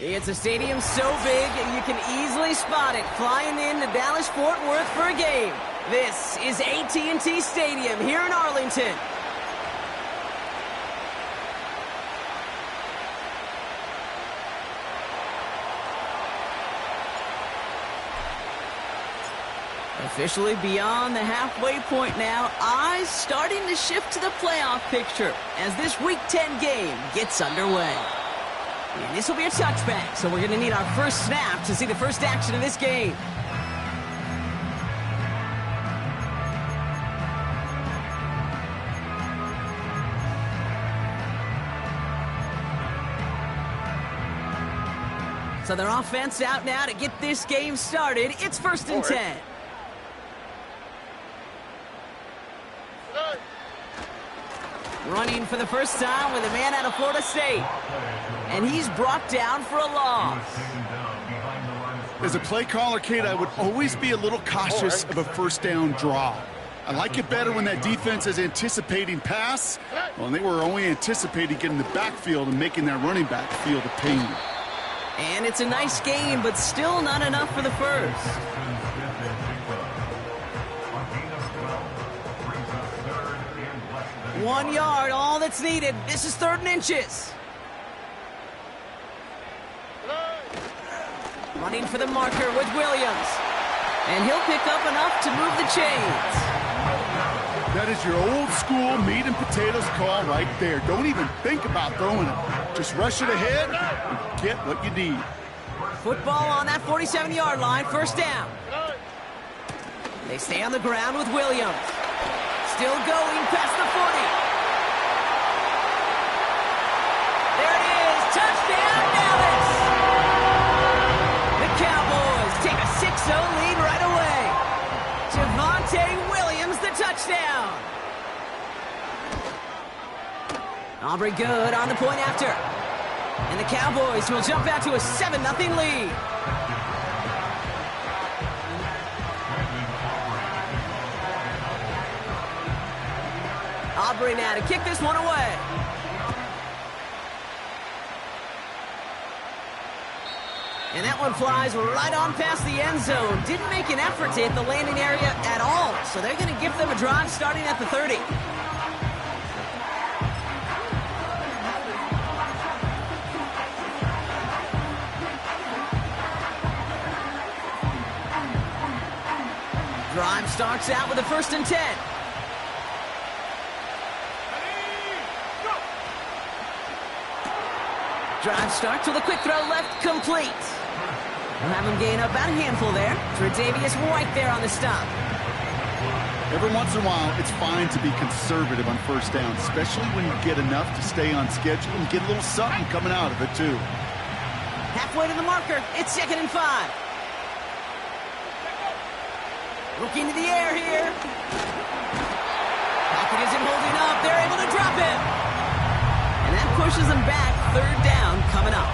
It's a stadium so big you can easily spot it flying into Dallas-Fort Worth for a game. This is AT&T Stadium here in Arlington. Officially beyond the halfway point now, eyes starting to shift to the playoff picture as this Week 10 game gets underway. And this will be a touchback, so we're going to need our first snap to see the first action of this game. So their offense out now to get this game started. It's 1st and 10. Running for the first time with a man out of Florida State. And he's brought down for a loss. As a play caller, Kate, I would always be a little cautious of a first down draw. I like it better when that defense is anticipating pass. Well, and they were only anticipating getting the backfield and making that running back feel the pain. And it's a nice game, but still not enough for the first. 1 yard, all that's needed. This is 3rd and inches. Running for the marker with Williams. And he'll pick up enough to move the chains. That is your old school meat and potatoes call right there. Don't even think about throwing it. Just rush it ahead and get what you need. Football on that 47-yard line, 1st down. They stay on the ground with Williams. Still going past the 40. There it is. Touchdown, Dallas. The Cowboys take a 6-0 lead right away. Javonte Williams, the touchdown. Aubrey good on the point after. And the Cowboys will jump out to a 7-0 lead. Aubrey now to kick this one away. And that one flies right on past the end zone. Didn't make an effort to hit the landing area at all. So they're going to give them a drive starting at the 30. Drive starts out with a 1st and 10. Drive starts with a quick throw left, complete. We'll have him gain up about a handful there. Tre'Davious White there on the stop. Every once in a while, it's fine to be conservative on 1st down, especially when you get enough to stay on schedule and get a little something coming out of it, too. Halfway to the marker. It's 2nd and 5. Looking to the air here. Pocket isn't holding up. They're able to drop him. And that pushes them back. 3rd down coming up.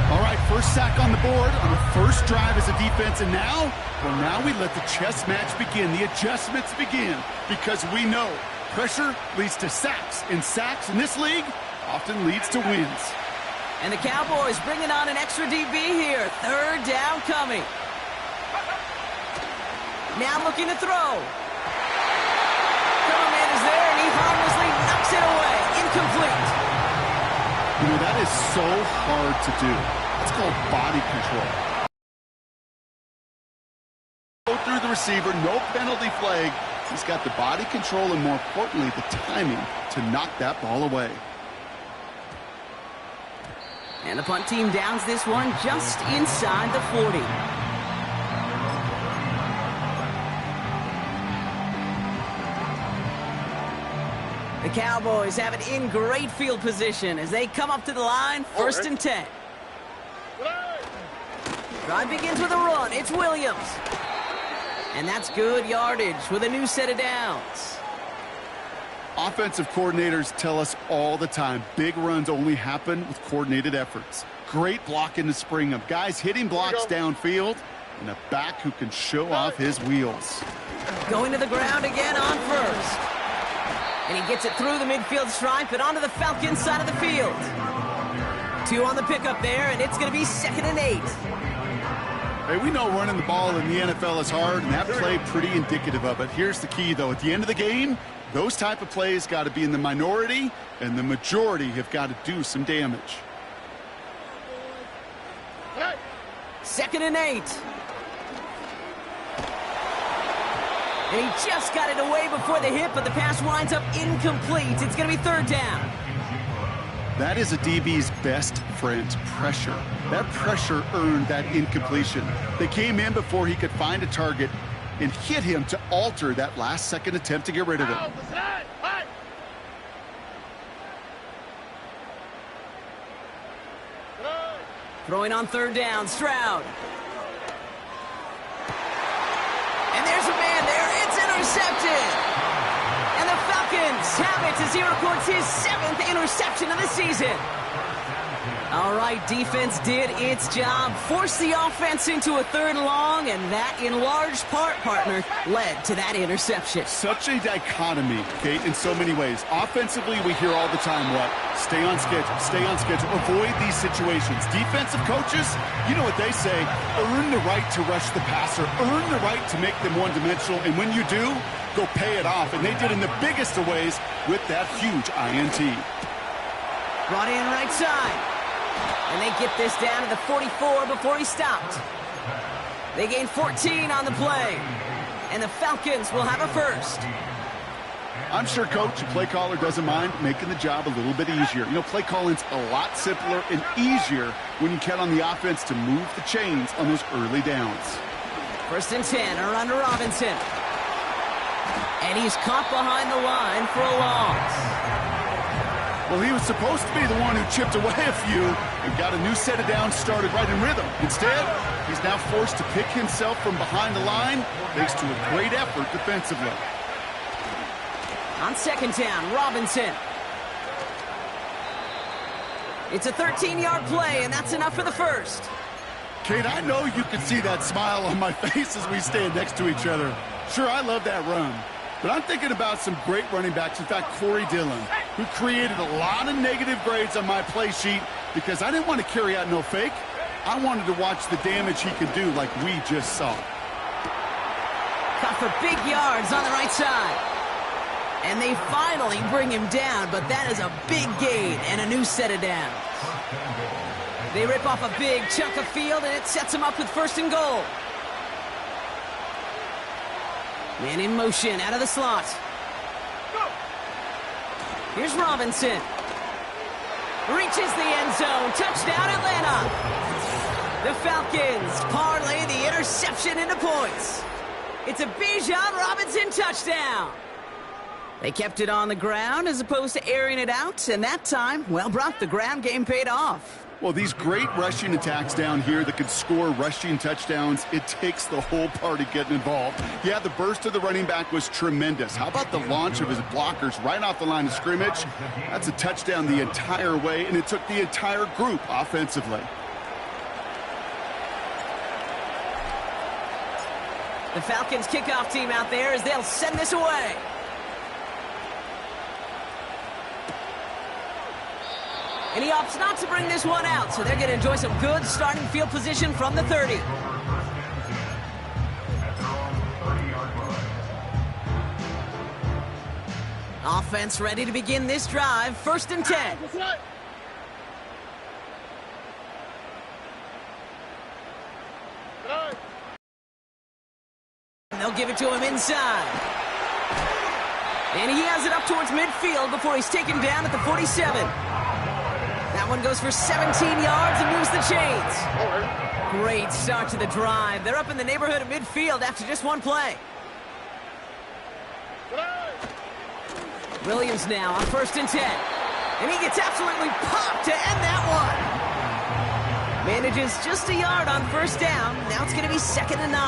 All right, first sack on the board on the first drive as a defense. And now, well, now we let the chess match begin. The adjustments begin because we know pressure leads to sacks. And sacks in this league often leads to wins. And the Cowboys bringing on an extra DB here. 3rd down coming. Now looking to throw. Cover man is there, and he harmlessly knocks it away. Incomplete. You know, that is so hard to do. It's called body control. Go through the receiver, no penalty flag. He's got the body control and, more importantly, the timing to knock that ball away. And the punt team downs this one just inside the 40. The Cowboys have it in great field position as they come up to the line, 1st and 10. Drive begins with a run. It's Williams. And that's good yardage with a new set of downs. Offensive coordinators tell us all the time, big runs only happen with coordinated efforts. Great block in the spring of guys hitting blocks downfield and a back who can show off his wheels. Going to the ground again on 1st. And he gets it through the midfield stripe and onto the Falcons side of the field. 2 on the pickup there, and it's going to be 2nd and 8. Hey, we know running the ball in the NFL is hard, and that play pretty indicative of it. Here's the key, though. At the end of the game, those type of plays got to be in the minority, and the majority have got to do some damage. 2nd and 8. And he just got it away before the hit, but the pass winds up incomplete. It's going to be 3rd down. That is a DB's best friend, pressure. That pressure earned that incompletion. They came in before he could find a target and hit him to alter that last-second attempt to get rid of it. Throwing on 3rd down, Stroud. And there's a man there. It's intercepted. And the Falcons have it as he records his 7th interception of the season. All right, defense did its job, forced the offense into a 3rd and long, and that, in large part, partner, led to that interception. Such a dichotomy, Kate, in so many ways. Offensively, we hear all the time what? Stay on schedule, avoid these situations. Defensive coaches, you know what they say, earn the right to rush the passer, earn the right to make them one-dimensional, and when you do, go pay it off. And they did in the biggest of ways with that huge INT. Brought in right side. And they get this down to the 44 before he stopped. They gain 14 on the play. And the Falcons will have a 1st. I'm sure coach and play caller doesn't mind making the job a little bit easier. You know, play calling's a lot simpler and easier when you count on the offense to move the chains on those early downs. 1st and 10, around to Robinson. And he's caught behind the line for a loss. Well, he was supposed to be the one who chipped away a few and got a new set of downs started right in rhythm. Instead, he's now forced to pick himself from behind the line thanks to a great effort defensively. On 2nd down, Robinson. It's a 13-yard play, and that's enough for the 1st. Kate, I know you can see that smile on my face as we stand next to each other. Sure, I love that run. But I'm thinking about some great running backs. In fact, Corey Dillon, who created a lot of negative grades on my play sheet because I didn't want to carry out no fake. I wanted to watch the damage he could do like we just saw. Caught for big yards on the right side. And they finally bring him down, but that is a big gain and a new set of downs. They rip off a big chunk of field, and it sets him up with 1st and goal. Man in motion, out of the slot. Here's Robinson. Reaches the end zone. Touchdown, Atlanta. The Falcons parlay the interception into points. It's a Bijan Robinson touchdown. They kept it on the ground as opposed to airing it out, and that time, well, Brock, the ground game paid off. Well, these great rushing attacks down here that can score rushing touchdowns, it takes the whole party getting involved. Yeah, the burst of the running back was tremendous. How about the launch of his blockers right off the line of scrimmage? That's a touchdown the entire way, and it took the entire group offensively. The Falcons kickoff team out there as they'll send this away. And he opts not to bring this one out, so they're going to enjoy some good starting field position from the 30. Offense ready to begin this drive. 1st and 10. They'll give it to him inside. And he has it up towards midfield before he's taken down at the 47. That one goes for 17 yards and moves the chains. Great start to the drive. They're up in the neighborhood of midfield after just one play. Williams now on 1st and 10. And he gets absolutely popped to end that one. Manages just a yard on 1st down. Now it's going to be 2nd and 9.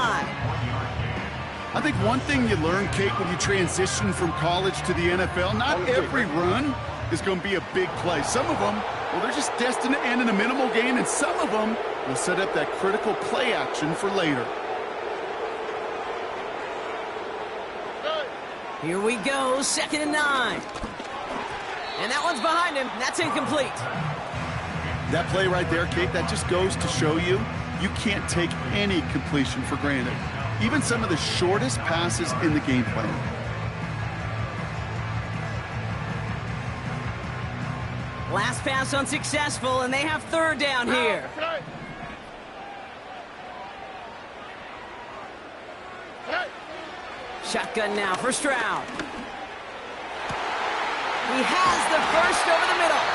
I think one thing you learn, Kate, when you transition from college to the NFL, not every run is going to be a big play. Some of them, well, they're just destined to end in a minimal gain, and some of them will set up that critical play action for later. Here we go, 2nd and 9. And that one's behind him. That's incomplete. That play right there, Kate, that just goes to show you, you can't take any completion for granted. Even some of the shortest passes in the game plan. Last pass unsuccessful, and they have third down here. Shotgun now for Stroud. He has the first over the middle.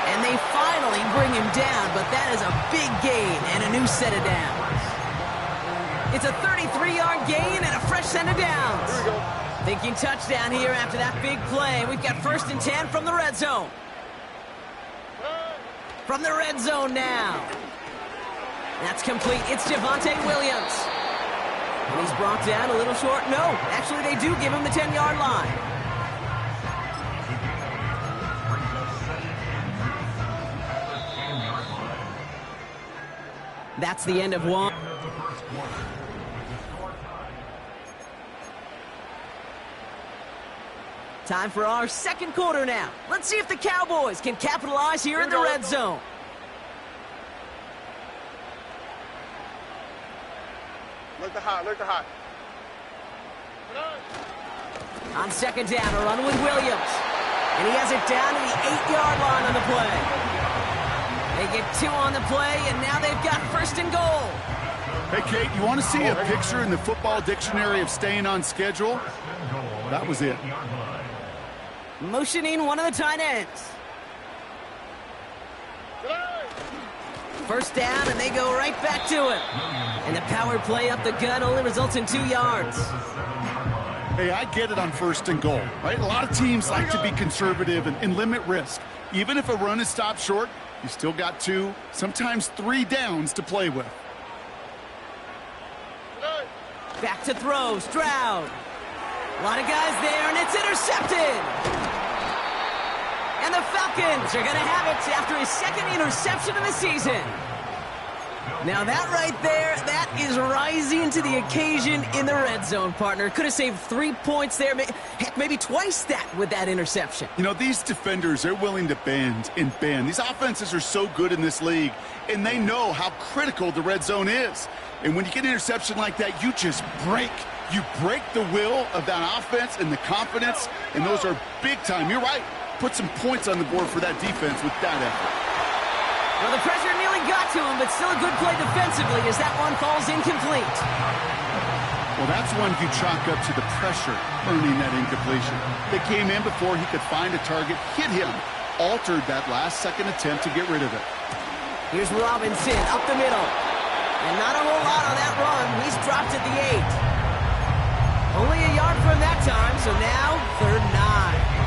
And they finally bring him down, but that is a big gain and a new set of downs. It's a 33-yard gain and a fresh set of downs. Thinking touchdown here after that big play. We've got 1st and 10 from the red zone. From the red zone now. That's complete. It's Javonte Williams. And he's brought down a little short. No, actually they do give him the 10-yard line. That's the end of one. Time for our second quarter now. Let's see if the Cowboys can capitalize here in the red zone. Look the hot, look the hot. On second down, a run with Williams. And he has it down to the 8-yard line on the play. They get 2 on the play, and now they've got 1st and goal. Hey, Kate, you want to see a picture in the football dictionary of staying on schedule? That was it. Motioning one of the tight ends. First down, and they go right back to him. And the power play up the gut only results in 2 yards. Hey, I get it on 1st and goal, right? A lot of teams like to be conservative and limit risk. Even if a run is stopped short, you still got 2, sometimes 3 downs to play with. Back to throw, Stroud. A lot of guys there, and it's intercepted. And the Falcons are going to have it after his 2nd interception of the season. Now that right there, that is rising to the occasion in the red zone, partner. Could have saved 3 points there, heck, maybe twice that with that interception. You know, these defenders, they're willing to bend and bend. These offenses are so good in this league, and they know how critical the red zone is. And when you get an interception like that, you just break. You break the will of that offense and the confidence, and those are big time. You're right. Put some points on the board for that defense with that effort. Well, the pressure nearly got to him, but still a good play defensively as that one falls incomplete. Well, that's one you chalk up to the pressure earning that incompletion. They came in before he could find a target, hit him, altered that last-second attempt to get rid of it. Here's Robinson up the middle. And not a whole lot on that run. He's dropped at the 8. Only a yard from that time, so now 3rd and 9.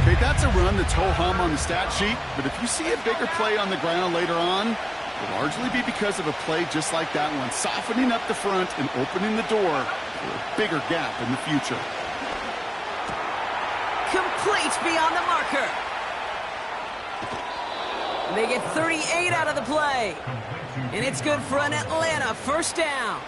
Okay, that's a run that's ho-hum on the stat sheet, but if you see a bigger play on the ground later on, it'll largely be because of a play just like that one, softening up the front and opening the door for a bigger gap in the future. Complete beyond the marker. They get 38 out of the play. And it's good for an Atlanta 1st down.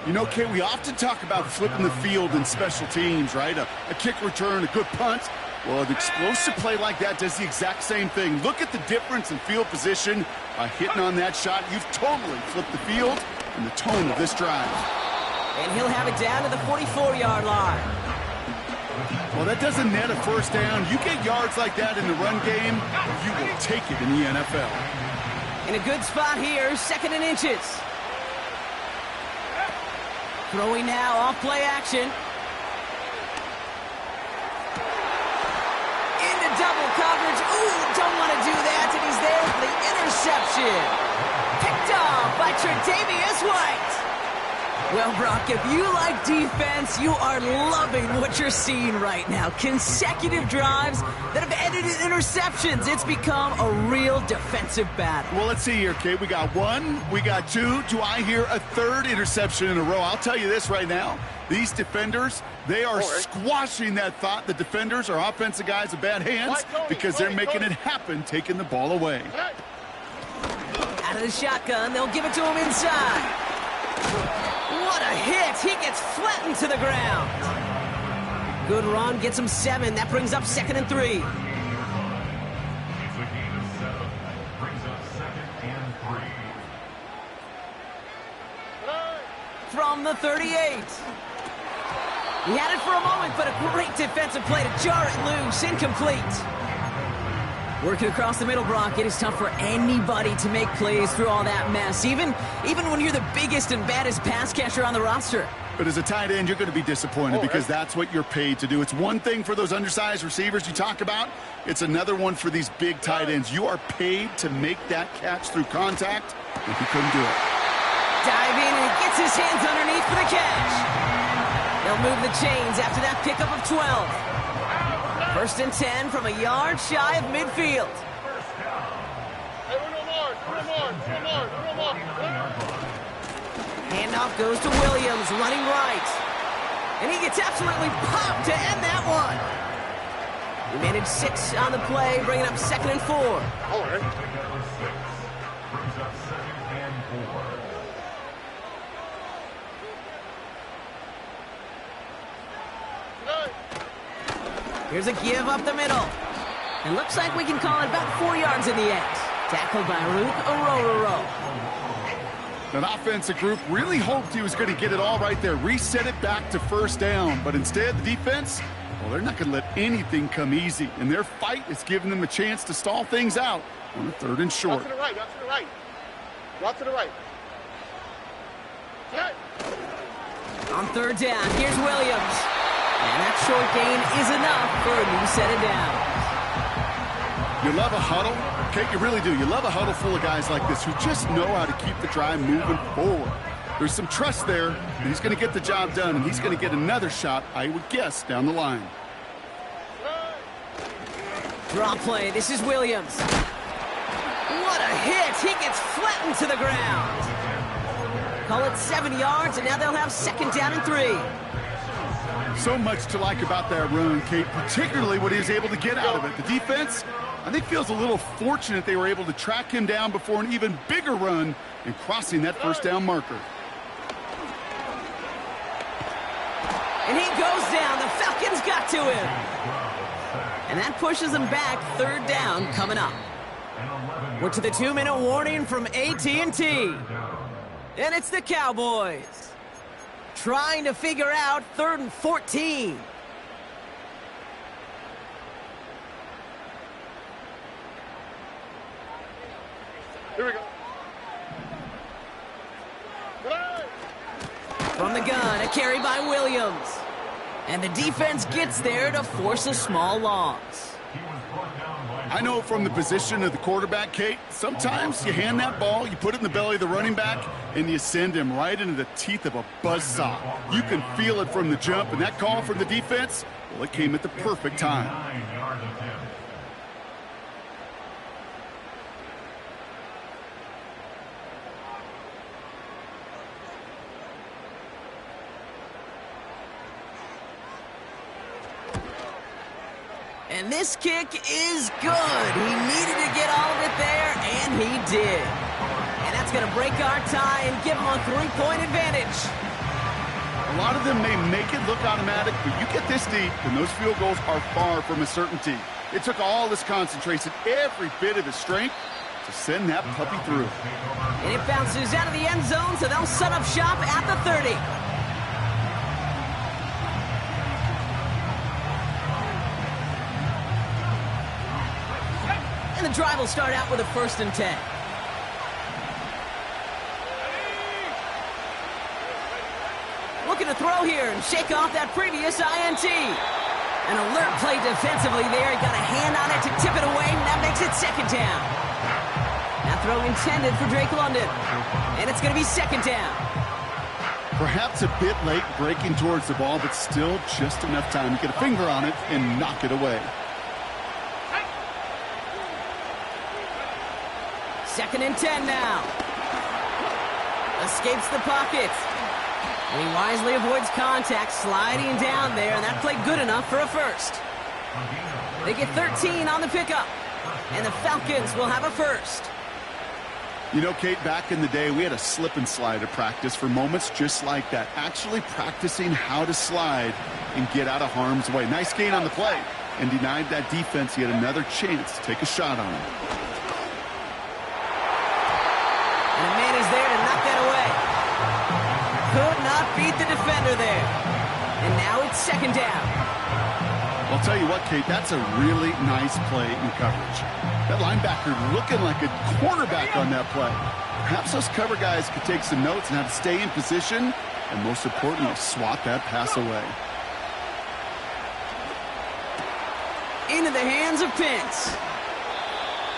You know, Kate, we often talk about flipping the field in special teams, right? A kick return, a good punt. Well, an explosive play like that does the exact same thing. Look at the difference in field position. By hitting on that shot, you've totally flipped the field and the tone of this drive. And he'll have it down to the 44-yard line. Well, that doesn't net a 1st down. You get yards like that in the run game, you will take it in the NFL. In a good spot here, 2nd and inches. Throwing now off play action. Into double coverage. Ooh, don't want to do that, and he's there for the interception. Picked off by Tre'Davious White. Well, Brock, if you like defense, you are loving what you're seeing right now. Consecutive drives that have ended in interceptions. It's become a real defensive battle. Well, let's see here, Kate. We got 1, we got 2. Do I hear a 3rd interception in a row? I'll tell you this right now. These defenders, they are squashing that thought. The defenders are offensive guys with bad hands because they're making it happen, taking the ball away. Out of the shotgun, they'll give it to him inside. What a hit! He gets flattened to the ground. Good run, gets him 7. That brings up 2nd and 3. From the 38. He had it for a moment, but a great defensive play to jar it loose. Incomplete. Working across the middle, Brock, it is tough for anybody to make plays through all that mess, even when you're the biggest and baddest pass catcher on the roster. But as a tight end, you're going to be disappointed because that's what you're paid to do. It's one thing for those undersized receivers you talk about. It's another one for these big tight ends. You are paid to make that catch through contact, and he couldn't do it. Diving, and he gets his hands underneath for the catch. They'll move the chains after that pickup of 12. First and 10 from a yard shy of midfield. Handoff goes to Williams, running right. And he gets absolutely popped to end that one. We managed 6 on the play, bringing up 2nd and 4. All right. Here's a give up the middle. And looks like we can call it about 4 yards in the end. Tackled by Rook Orororo. That offensive group really hoped he was going to get it all right there, reset it back to first down. But instead, the defense, well, they're not going to let anything come easy. And their fight is giving them a chance to stall things out on the 3rd and short. Drop to the right, drop to the right. Drop to the right. Yeah. On 3rd down, here's Williams. And that short gain is enough for a new set of downs. You love a huddle? Kate, you really do. You love a huddle full of guys like this who just know how to keep the drive moving forward. There's some trust there that he's going to get the job done, and he's going to get another shot, I would guess, down the line. Draw play. This is Williams. What a hit. He gets flattened to the ground. Call it 7 yards, and now they'll have 2nd down and 3. So much to like about that run, Kate, particularly what he was able to get out of it. The defense, I think, feels a little fortunate they were able to track him down before an even bigger run and crossing that first down marker. And he goes down. The Falcons got to him. And that pushes them back. 3rd down coming up. We're to the 2-minute warning from AT&T. And it's the Cowboys trying to figure out 3rd and 14. Here we go. From the gun, a carry by Williams. And the defense gets there to force a small loss. I know from the position of the quarterback, Kate, sometimes you hand that ball, you put it in the belly of the running back, and you send him right into the teeth of a buzzsaw. You can feel it from the jump, and that call from the defense, well, it came at the perfect time. And this kick is good. He needed to get all of it there, and he did. And that's going to break our tie and give him a 3-point advantage. A lot of them may make it look automatic, but you get this deep, and those field goals are far from a certainty. It took all his concentration, every bit of his strength, to send that puppy through. And it bounces out of the end zone, so they'll set up shop at the 30. And the drive will start out with a 1st and 10. Looking to throw here and shake off that previous INT. An alert play defensively there. He got a hand on it to tip it away, and that makes it 2nd down. That throw intended for Drake London. And it's going to be 2nd down. Perhaps a bit late breaking towards the ball, but still just enough time to get a finger on it and knock it away. 2nd and 10 now. Escapes the pocket. And he wisely avoids contact, sliding down there, and that played good enough for a 1st. They get 13 on the pickup, and the Falcons will have a 1st. You know, Kate, back in the day, we had a slip and slide at practice for moments just like that. Actually practicing how to slide and get out of harm's way. Nice gain on the play, and denied that defense yet another chance to take a shot on him. beat the defender there. And now it's second down. I'll tell you what, Kate, that's a really nice play in coverage. That linebacker looking like a cornerback on that play. Perhaps those cover guys could take some notes and how to stay in position, and most importantly, swat that pass away. Into the hands of Pitts.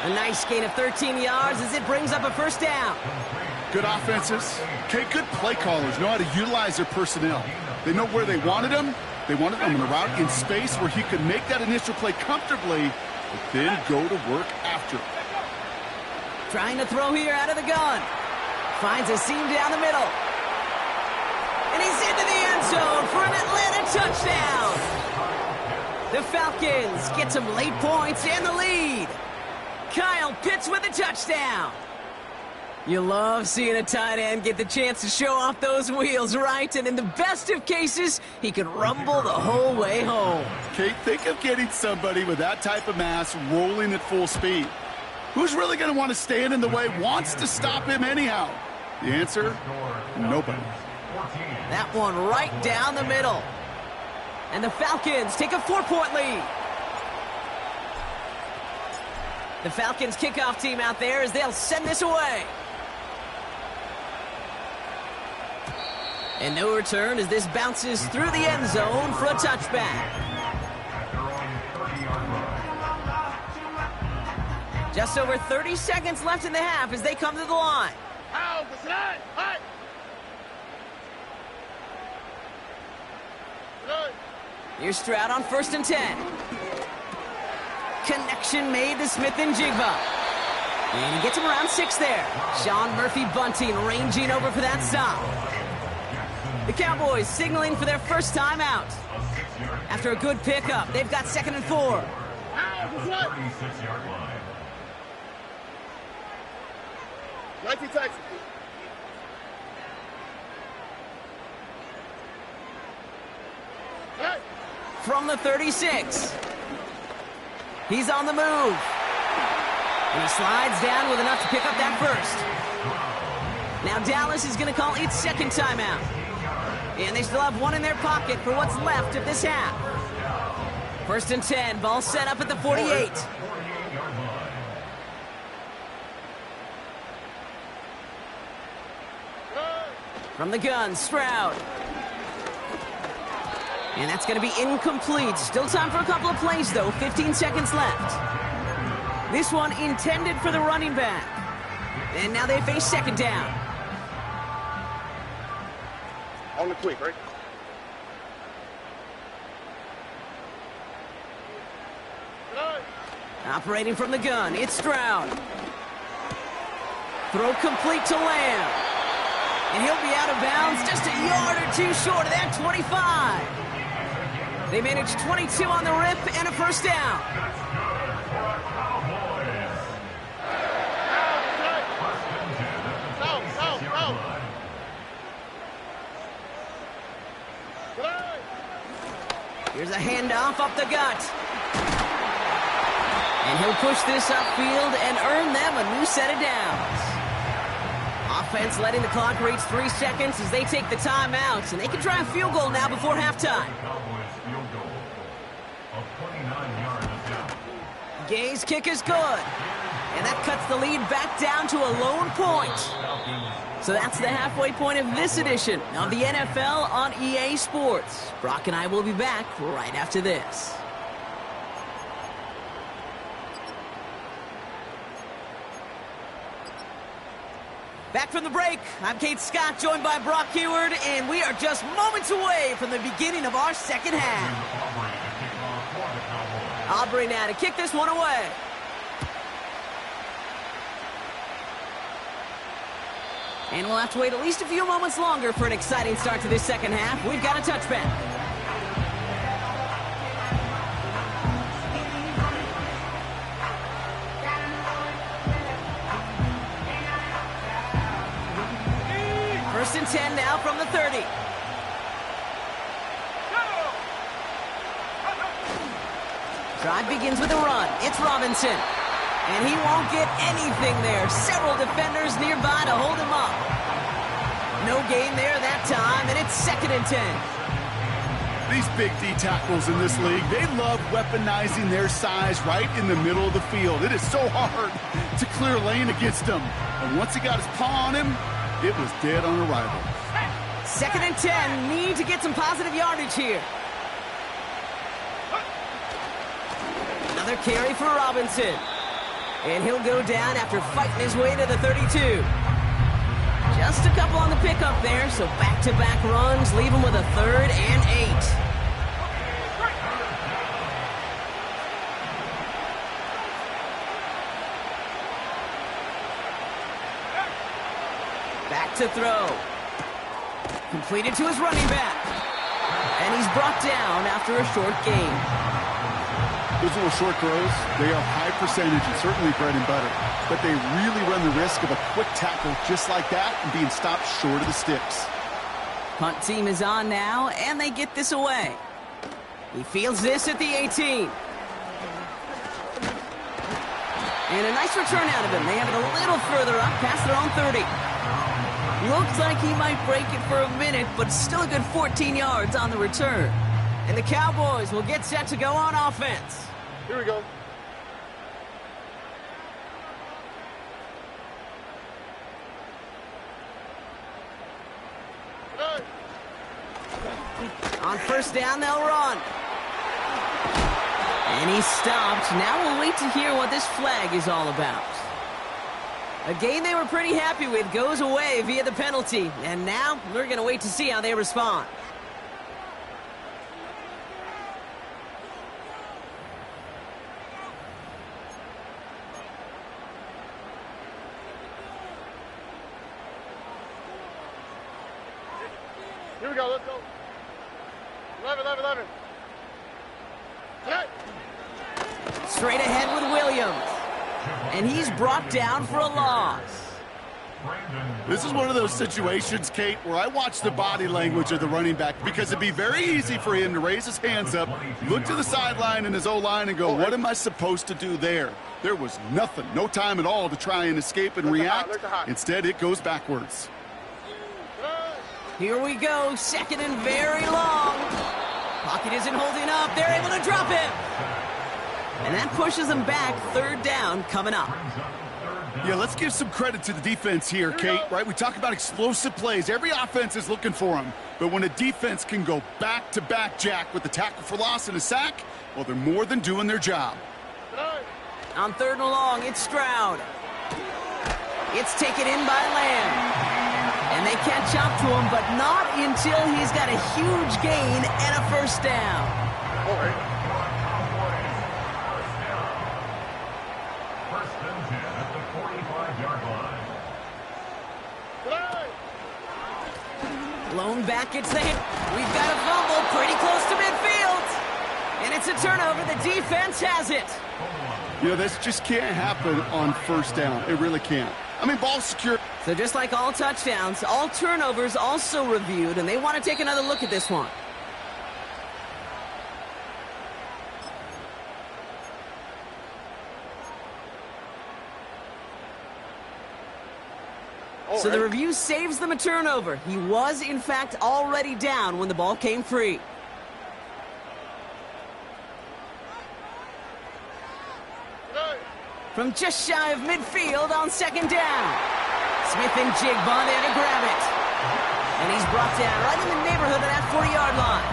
A nice gain of 13 yards as it brings up a first down. Good offenses. Okay, good play callers know how to utilize their personnel. They know where they wanted them. They wanted them in a route in space where he could make that initial play comfortably, but then go to work after. Trying to throw here out of the gun. Finds a seam down the middle. And he's into the end zone for an Atlanta touchdown. The Falcons get some late points and the lead. Kyle Pitts with a touchdown. You love seeing a tight end get the chance to show off those wheels, right? And in the best of cases, he can rumble the whole way home. Kate, think of getting somebody with that type of mass rolling at full speed. Who's really going to want to stand in the way, wants to stop him anyhow? The answer, nobody. That one right down the middle. And the Falcons take a 4-point lead. The Falcons kickoff team out there as they'll send this away. And no return as this bounces through the end zone for a touchback. Just over 30 seconds left in the half as they come to the line. Here's Stroud on 1st and 10. Connection made to Smith and Jigba. And he gets him around 6 there. Sean Murphy-Bunting ranging over for that stop. The Cowboys signaling for their first time out. After a good pickup, they've got 2nd and 4. 19 Texas. Hey. From the 36. He's on the move. And he slides down with enough to pick up that first. Now Dallas is going to call its second timeout. And they still have one in their pocket for what's left of this half. 1st and 10, ball set up at the 48. From the gun, Stroud. And that's going to be incomplete. Still time for a couple of plays, though. 15 seconds left. This one intended for the running back. And now they face 2nd down. On the quick, right? Operating from the gun, it's Stroud. Throw complete to Lamb. And he'll be out of bounds just a yard or two short of that 25. They managed 22 on the rip and a first down. Here's a handoff up the gut. And he'll push this upfield and earn them a new set of downs. Offense letting the clock reach 3 seconds as they take the timeouts, and they can try a field goal now before halftime. Gay's kick is good, and that cuts the lead back down to a lone point. So that's the halfway point of this edition of the NFL on EA Sports. Brock and I will be back right after this. Back from the break, I'm Kate Scott, joined by Brock Heward, and we are just moments away from the beginning of our second half. Aubrey now to kick this one away. And we'll have to wait at least a few moments longer for an exciting start to this second half. We've got a touchback. First and 10 now from the 30. Drive begins with a run. It's Robinson. And he won't get anything there. Several defenders nearby to hold him up. No gain there that time, and it's 2nd and 10. These big D tackles in this league, they love weaponizing their size right in the middle of the field. It is so hard to clear lane against them. And once he got his paw on him, it was dead on arrival. 2nd and 10, need to get some positive yardage here. Another carry for Robinson. And he'll go down after fighting his way to the 32. Just a couple on the pickup there, so back-to-back runs leave him with a 3rd and 8. Back to throw. Completed to his running back. And he's brought down after a short gain. Those little short throws, they are high percentage and certainly bread and butter. But they really run the risk of a quick tackle just like that and being stopped short of the sticks. Punt team is on now, and they get this away. He fields this at the 18. And a nice return out of him. They have it a little further up past their own 30. Looks like he might break it for a minute, but still a good 14 yards on the return. And the Cowboys will get set to go on offense. Here we go. On 1st down, they'll run. And he's stopped. Now we'll wait to hear what this flag is all about. A game they were pretty happy with goes away via the penalty. And now we're going to wait to see how they respond. Here we go, let's go. 11. Hey. Straight ahead with Williams. And he's brought down for a loss. This is one of those situations, Kate, where I watch the body language of the running back because it'd be very easy for him to raise his hands up, look to the sideline in his O-line and go, what am I supposed to do there? There was nothing, no time at all to try and escape and react. Instead, it goes backwards. Here we go, 2nd and very long. Pocket isn't holding up. They're able to drop him. And that pushes them back. 3rd down coming up. Yeah, let's give some credit to the defense here, Kate, right? We talk about explosive plays. Every offense is looking for them. But when a defense can go back-to-back, Jack, with the tackle for loss and a sack, well, they're more than doing their job. On 3rd and long, it's Stroud. It's taken in by Lamb. And they catch up to him, but not until he's got a huge gain and a 1st down. All right. Blown back, it's the hit. We've got a fumble pretty close to midfield. And it's a turnover. The defense has it. You know, this just can't happen on 1st down. It really can't. I mean, ball secure. So just like all touchdowns, all turnovers also reviewed, and they want to take another look at this one. So the review saves them a turnover. He was, in fact, already down when the ball came free. From just shy of midfield on 2nd down. Smith and Jigba there to grab it. And he's brought down right in the neighborhood of that 40-yard line.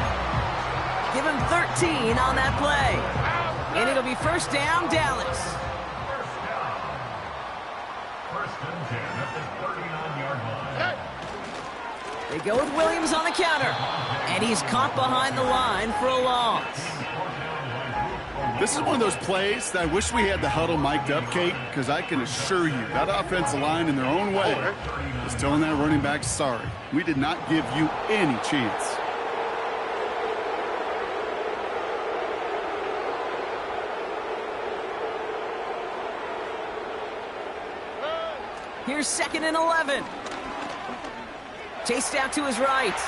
Give him 13 on that play. And it'll be 1st down, Dallas. They go with Williams on the counter. And he's caught behind the line for a loss. This is one of those plays that I wish we had the huddle mic'd up, Kate, because I can assure you that offensive line in their own way is telling that running back, sorry, we did not give you any chance. Here's 2nd and 11. Chased out to his right.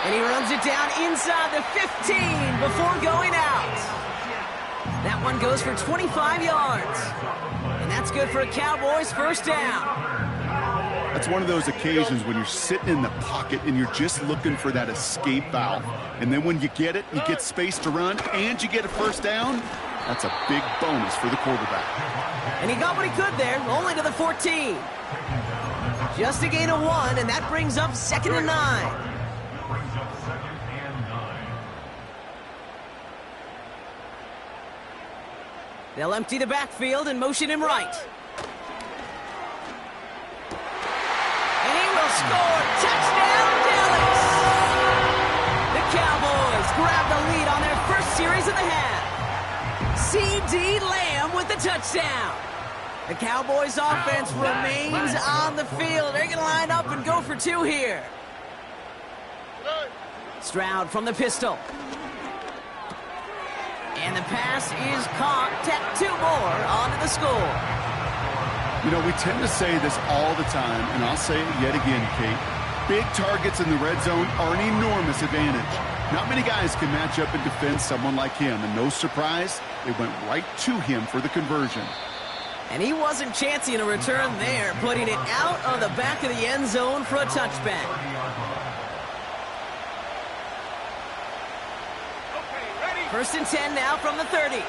And he runs it down inside the 15 before going out. That one goes for 25 yards. And that's good for a Cowboys 1st down. That's one of those occasions when you're sitting in the pocket and you're just looking for that escape valve. And then when you get it, you get space to run, and you get a first down. That's a big bonus for the quarterback. And he got what he could there, only to the 14. Just a gain of 1, and that brings up 2nd and 9. They'll empty the backfield and motion him right. And he will score. Touchdown, Dallas! The Cowboys grab the lead on their first series of the half. C.D. Lamb with the touchdown. The Cowboys offense remains on the field. They're going to line up and go for 2 here. Stroud from the pistol. And the pass is caught. Tack 2 more onto the score. You know, we tend to say this all the time, and I'll say it yet again, Kate. Big targets in the red zone are an enormous advantage. Not many guys can match up and defend someone like him, and no surprise, they went right to him for the conversion. And he wasn't chancing a return there, putting it out on the back of the end zone for a touchback. First and 10 now from the 30.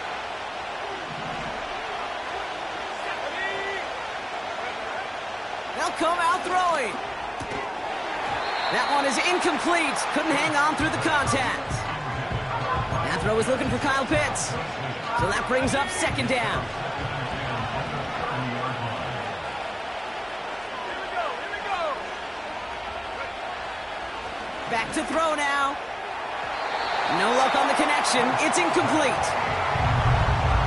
They'll come out throwing. That one is incomplete. Couldn't hang on through the contact. That throw is looking for Kyle Pitts. So that brings up 2nd down. Back to throw now. No luck on the connection. It's incomplete.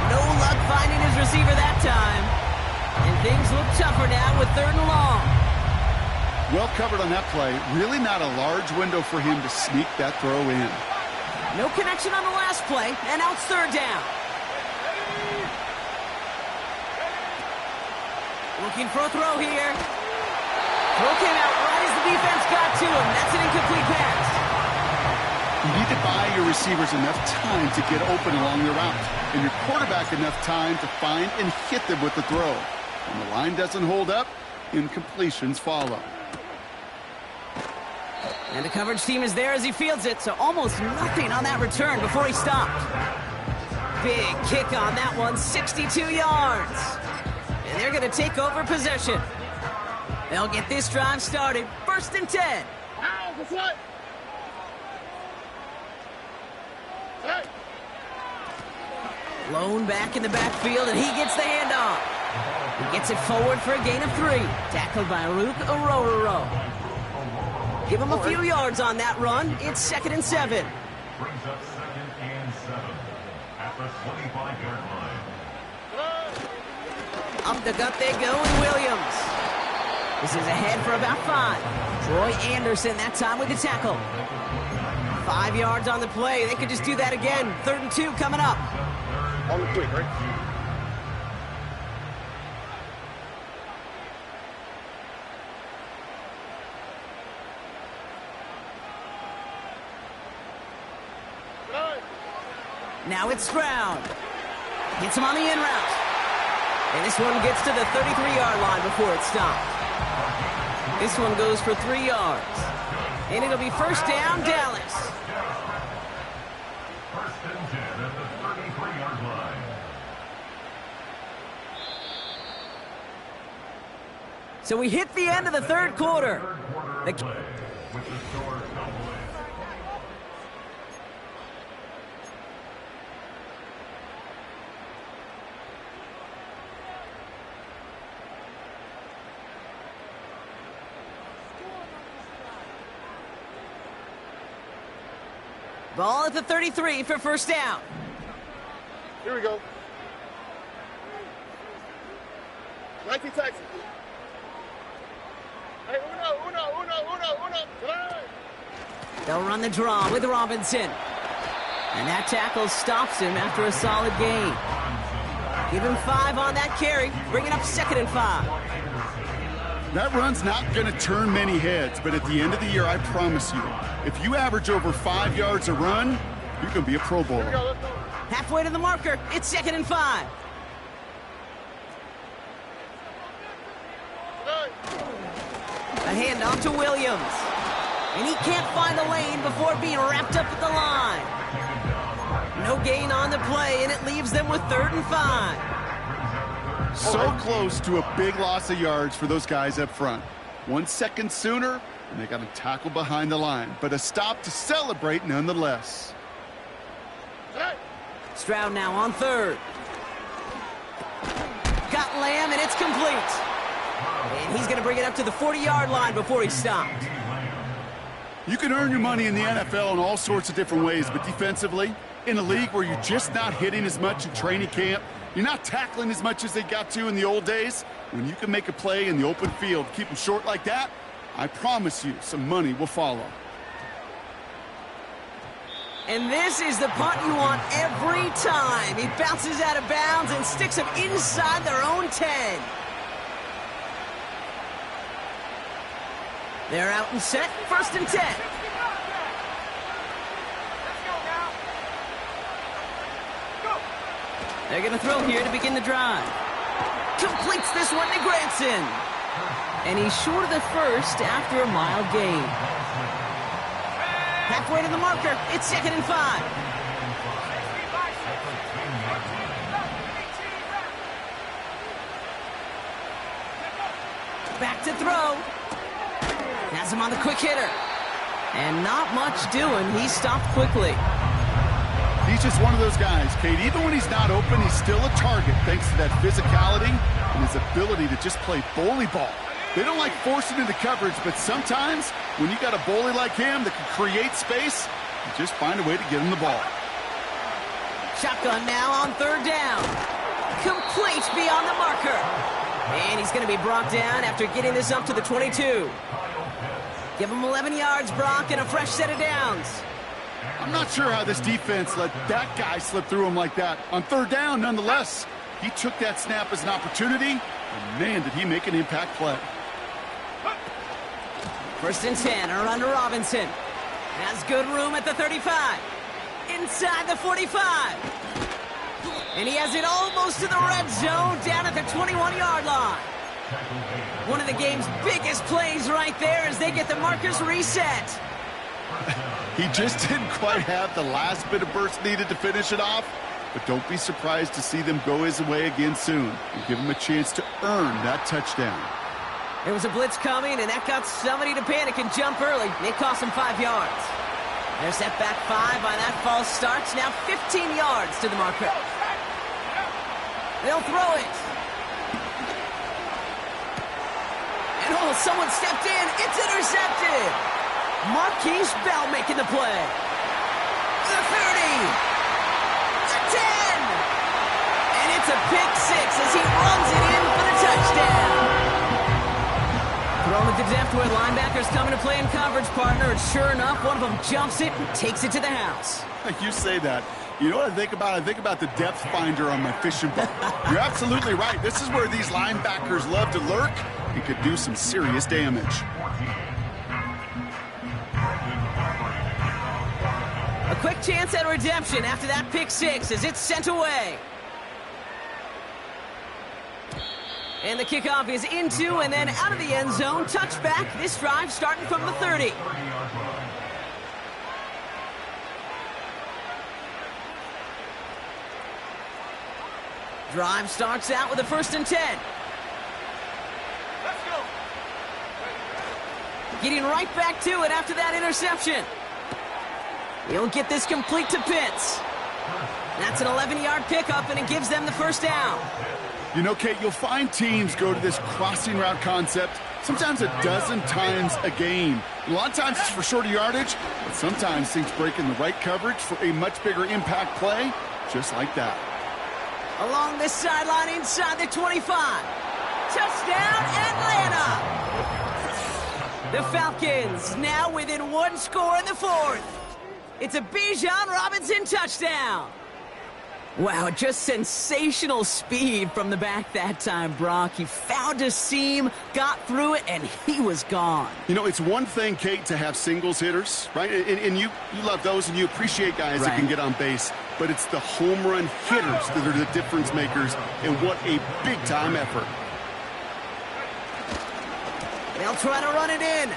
No luck finding his receiver that time. And things look tougher now with 3rd and long. Well covered on that play. Really not a large window for him to sneak that throw in. No connection on the last play, and now it's 3rd down. Looking for a throw here. Throw came out right as the defense got to him. That's an incomplete pass. You need to buy your receivers enough time to get open along the route, and your quarterback enough time to find and hit them with the throw. When the line doesn't hold up, incompletions follow. And the coverage team is there as he fields it, so almost nothing on that return before he stopped. Big kick on that one, 62 yards. And they're going to take over possession. They'll get this drive started, 1st and 10. Lone back in the backfield, and he gets the handoff. He gets it forward for a gain of 3. Tackled by Rook Orororo. Give him a few yards on that run. It's 2nd and 7. Brings up 2nd and 7 at the 25-yard line. Up the gut they go, and Williams. This is ahead for about 5. Troy Anderson that time with the tackle. 5 yards on the play. They could just do that again. 3rd and 2 coming up. On the quick, right? Now it's Stroud. Hits him on the in route. And this one gets to the 33-yard line before it stopped. This one goes for 3 yards. And it'll be 1st down, Dallas. 1st and 10 at the 33-yard line. So we hit the end of the 3rd quarter. With the score Cowboys. Ball at the 33 for 1st down. Here we go. 19 Texas. Hey, uno. They'll run the draw with Robinson. And that tackle stops him after a solid gain. Give him 5 on that carry, bringing up 2nd and 5. That run's not going to turn many heads, but at the end of the year, I promise you, if you average over 5 yards a run, you're going to be a Pro Bowler. Here we go, let's go. Halfway to the marker, it's 2nd and 5. A handoff to Williams. And he can't find a lane before being wrapped up at the line. No gain on the play, and it leaves them with 3rd and 5. So close to a big loss of yards for those guys up front. 1 second sooner, and they got a tackle behind the line. But a stop to celebrate nonetheless. Stroud now on 3rd. Got Lamb, and it's complete. And he's going to bring it up to the 40-yard line before he stopped. You can earn your money in the NFL in all sorts of different ways, but defensively, in a league where you're just not hitting as much in training camp, you're not tackling as much as they got to in the old days, when you can make a play in the open field, keep them short like that, I promise you some money will follow. And this is the punt you want every time. He bounces out of bounds and sticks them inside their own 10. They're out and set, 1st and 10. They're going to throw here to begin the drive. Completes this one to Granson. And he's short of the 1st after a mile gain. Halfway to the marker, it's 2nd and 5. Back to throw. Has him on the quick hitter. And not much doing. He stopped quickly. He's just one of those guys, Kate. Even when he's not open, he's still a target thanks to that physicality and his ability to just play bully ball. They don't like forcing into coverage, but sometimes when you got a bully like him that can create space, you just find a way to get him the ball. Shotgun now on 3rd down. Complete beyond the marker. And he's going to be brought down after getting this up to the 22. Give him 11 yards, Brock, and a fresh set of downs. I'm not sure how this defense let that guy slip through him like that. On 3rd down, nonetheless, he took that snap as an opportunity, and man, did he make an impact play. 1st and 10, a run to Robinson. Has good room at the 35. Inside the 45. And he has it almost to the red zone, down at the 21-yard line. One of the game's biggest plays right there as they get the markers reset. He just didn't quite have the last bit of burst needed to finish it off, but don't be surprised to see them go his way again soon and give him a chance to earn that touchdown. There was a blitz coming, and that got somebody to panic and jump early. It cost them 5 yards. They're set back 5 by that false start. Now 15 yards to the marker. They'll throw it. And oh, someone stepped in. It's intercepted. Marquise Bell making the play. The 30. The 10. And it's a pick 6 as he runs it in for the touchdown. Throwing it to depth where linebackers coming to play in coverage, partner. And sure enough, one of them jumps it and takes it to the house. You say that. You know what I think about? I think about the depth finder on my fishing boat. You're absolutely right. This is where these linebackers love to lurk and could do some serious damage. A quick chance at redemption after that pick 6 as it's sent away. And the kickoff is into and then out of the end zone. Touchback. This drive starting from the 30. Drive starts out with a 1st and 10. Let's go. Getting right back to it after that interception. He'll get this complete to Pitts. That's an 11-yard pickup, and it gives them the 1st down. You know, Kate, you'll find teams go to this crossing route concept sometimes a dozen times a game. A lot of times it's for shorter yardage, but sometimes things break in the right coverage for a much bigger impact play, just like that. Along this sideline inside the 25. Touchdown, Atlanta! The Falcons now within 1 score in the 4th. It's a Bijan Robinson touchdown. Wow, just sensational speed from the back that time, Brock. He found a seam, got through it, and he was gone. You know, it's one thing, Kate, to have singles hitters, right? And you love those, and you appreciate guys that can get on base. But it's the home run hitters that are the difference makers, and what a big-time effort. They'll try to run it in.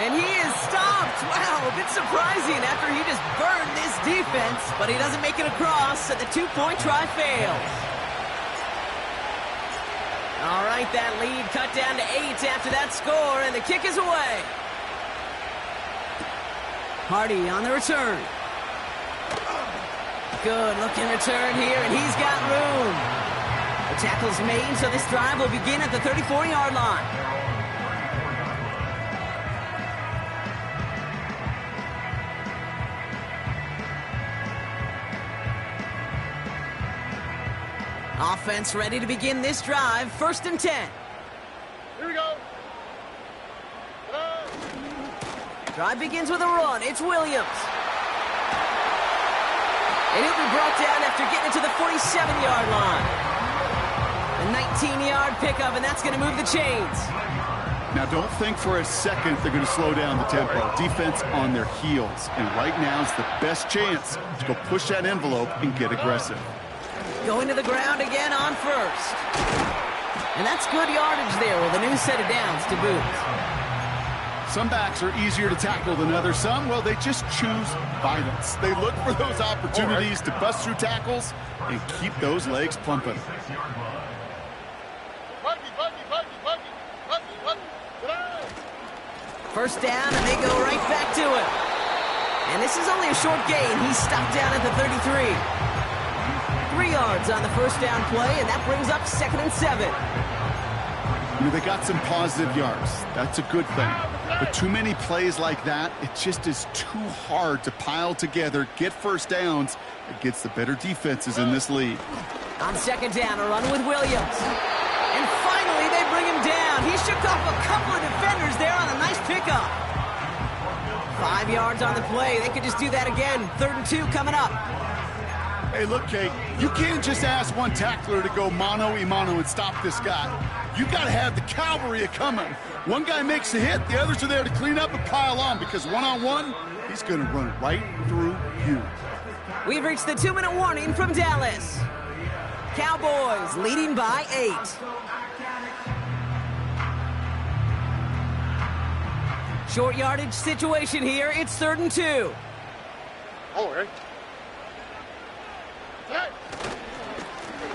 And he is stopped. Wow, a bit surprising after he just burned this defense, but he doesn't make it across, and the two-point try fails. All right, that lead cut down to 8 after that score, and the kick is away. Hardy on the return. Good looking return here, and he's got room. The tackle's made, so this drive will begin at the 34-yard line. Offense ready to begin this drive. 1st and 10. Here we go. Drive begins with a run. It's Williams. And he'll be brought down after getting to the 47-yard line. A 19-yard pickup, and that's going to move the chains. Now, don't think for a second they're going to slow down the tempo. Defense on their heels. And right now is the best chance to go push that envelope and get aggressive. Going to the ground again on 1st. And that's good yardage there with a new set of downs to boot. Some backs are easier to tackle than others. Some, well, they just choose violence. They look for those opportunities to bust through tackles and keep those legs pumping. First down, and they go right back to it. And this is only a short gain. He's stopped down at the 33. 3 yards on the first down play, and that brings up 2nd and 7. You know, they got some positive yards. That's a good thing. But too many plays like that, it just is too hard to pile together, get first downs against the better defenses in this league. On 2nd down, a run with Williams. And finally, they bring him down. He shook off a couple of defenders there on a nice pickup. 5 yards on the play. They could just do that again. 3rd and 2 coming up. Hey, look, Kate, you can't just ask one tackler to go mano-a-mano and stop this guy. You got to have the cavalry coming. One guy makes a hit, the others are there to clean up and pile on, because one-on-one, he's going to run right through you. We've reached the 2-minute warning from Dallas. Cowboys leading by 8. Short yardage situation here. It's 3rd and 2. Oh, right.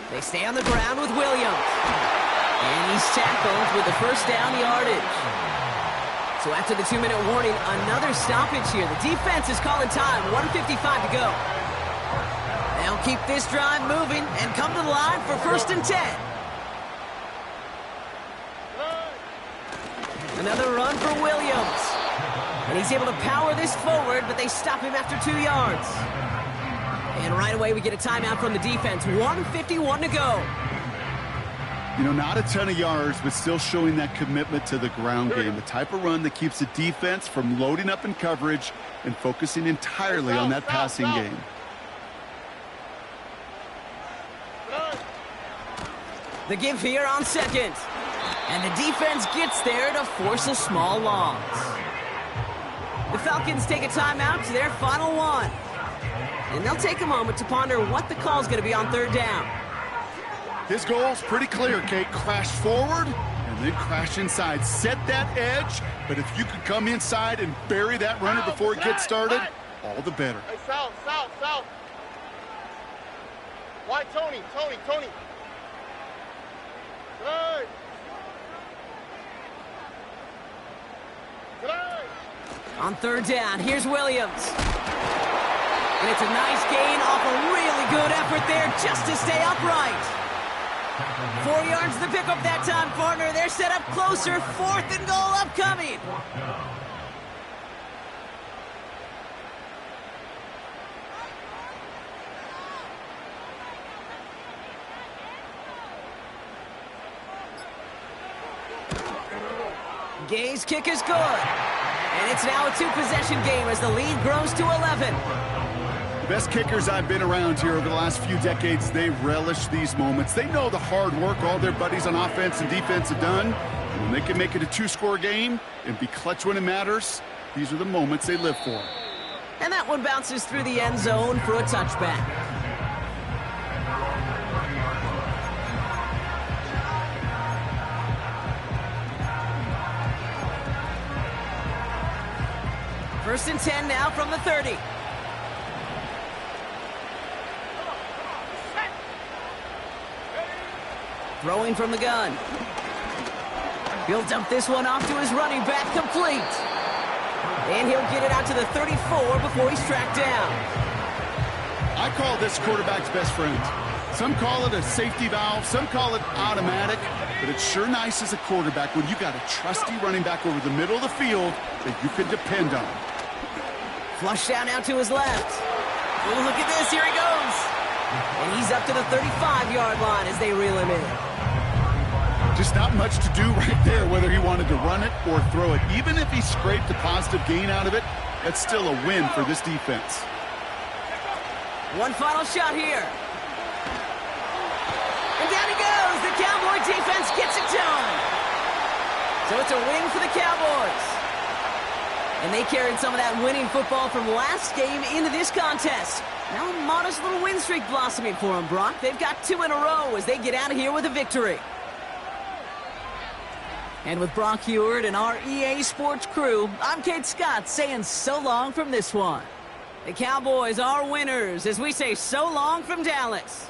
They stay on the ground with Williams. And he's tackled with the first down yardage. So after the 2-minute warning, another stoppage here. The defense is calling time. 1:55 to go. They'll keep this drive moving and come to the line for 1st and 10. Another run for Williams. And he's able to power this forward, but they stop him after 2 yards. And right away, we get a timeout from the defense. 1:51 to go. You know, not a ton of yards, but still showing that commitment to the ground game. The type of run that keeps the defense from loading up in coverage and focusing entirely on that passing game. The give here on 2nd. And the defense gets there to force a small loss. The Falcons take a timeout to their final one. And they'll take a moment to ponder what the call is going to be on 3rd down. His goal's pretty clear, Kate. Crash forward and then crash inside. Set that edge, but if you could come inside and bury that runner before it gets started, all the better. Hey, south. Why, Tony. Good. On 3rd down, here's Williams. And it's a nice gain off a really good effort there just to stay upright. 4 yards to pick up that time, partner. They're set up closer. 4th and goal upcoming. Gay's kick is good. And it's now a 2-possession game as the lead grows to 11. The best kickers I've been around here over the last few decades, they relish these moments. They know the hard work all their buddies on offense and defense have done. And when they can make it a 2-score game and be clutch when it matters, these are the moments they live for. And that one bounces through the end zone for a touchback. First and 10 now from the 30. Throwing from the gun. He'll dump this one off to his running back, complete. And he'll get it out to the 34 before he's tracked down. I call this quarterback's best friend. Some call it a safety valve, some call it automatic, but it's sure nice as a quarterback when you got a trusty running back over the middle of the field that you can depend on. Flush down out to his left. Oh, look at this, here he goes. And he's up to the 35-yard line as they reel him in. Just not much to do right there, whether he wanted to run it or throw it. Even if he scraped a positive gain out of it, that's still a win for this defense. One final shot here. And down he goes. The Cowboy defense gets it done. So it's a win for the Cowboys. And they carried some of that winning football from last game into this contest. Now a modest little win streak blossoming for them, Brock. They've got 2 in a row as they get out of here with a victory. And with Brock Heward and our EA Sports crew, I'm Kate Scott saying so long from this one. The Cowboys are winners as we say so long from Dallas.